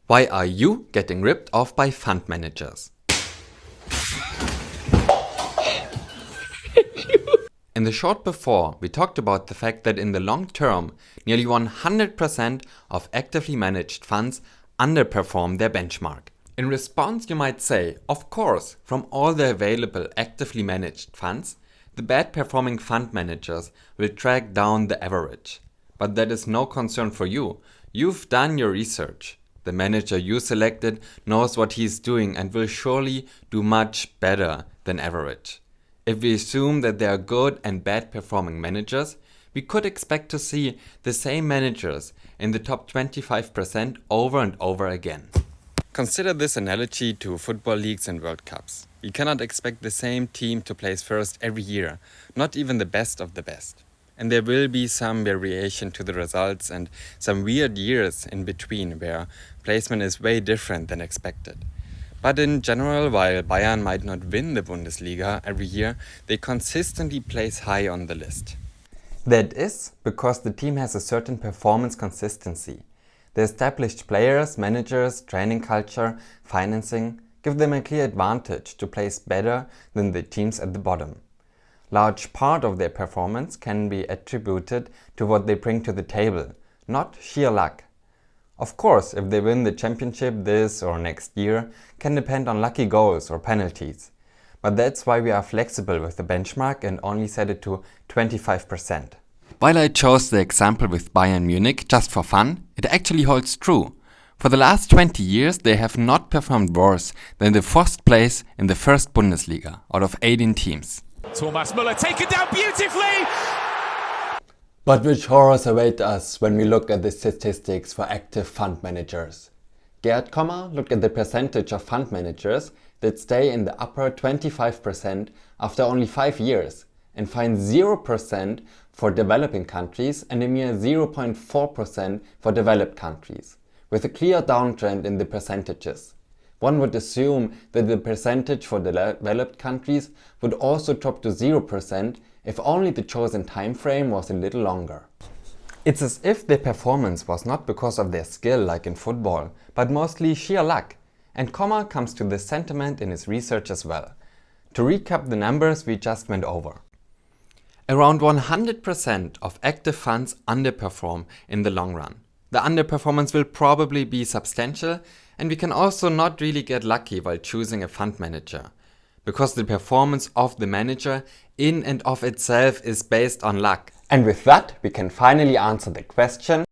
Why are you getting ripped off by fund managers? In the short before, we talked about the fact that in the long term, nearly 100% of actively managed funds underperform their benchmark. In response, you might say, of course, from all the available actively managed funds, the bad performing fund managers will track down the average. But that is no concern for you. You've done your research. The manager you selected knows what he's doing and will surely do much better than average. If we assume that there are good and bad performing managers, we could expect to see the same managers in the top 25% over and over again. Consider this analogy to football leagues and World Cups. We cannot expect the same team to place first every year, not even the best of the best. And there will be some variation to the results and some weird years in between where placement is way different than expected. But in general, while Bayern might not win the Bundesliga every year, they consistently place high on the list. That is because the team has a certain performance consistency. The established players, managers, training culture, financing give them a clear advantage to place better than the teams at the bottom. Large part of their performance can be attributed to what they bring to the table, not sheer luck. Of course, if they win the championship this or next year, can depend on lucky goals or penalties. But that's why we are flexible with the benchmark and only set it to 25%. While I chose the example with Bayern Munich just for fun, it actually holds true. For the last 20 years, they have not performed worse than the first place in the first Bundesliga out of 18 teams. Thomas Müller taken down beautifully! But which horrors await us when we look at the statistics for active fund managers? Gerd Kommer looked at the percentage of fund managers that stay in the upper 25% after only 5 years and finds 0% for developing countries and a mere 0.4% for developed countries, with a clear downtrend in the percentages. One would assume that the percentage for developed countries would also drop to 0% if only the chosen time frame was a little longer. It's as if their performance was not because of their skill like in football, but mostly sheer luck. And Kommer comes to this sentiment in his research as well. To recap the numbers we just went over. Around 100% of active funds underperform in the long run. The underperformance will probably be substantial, and we can also not really get lucky while choosing a fund manager, because the performance of the manager in and of itself is based on luck. And with that, we can finally answer the question: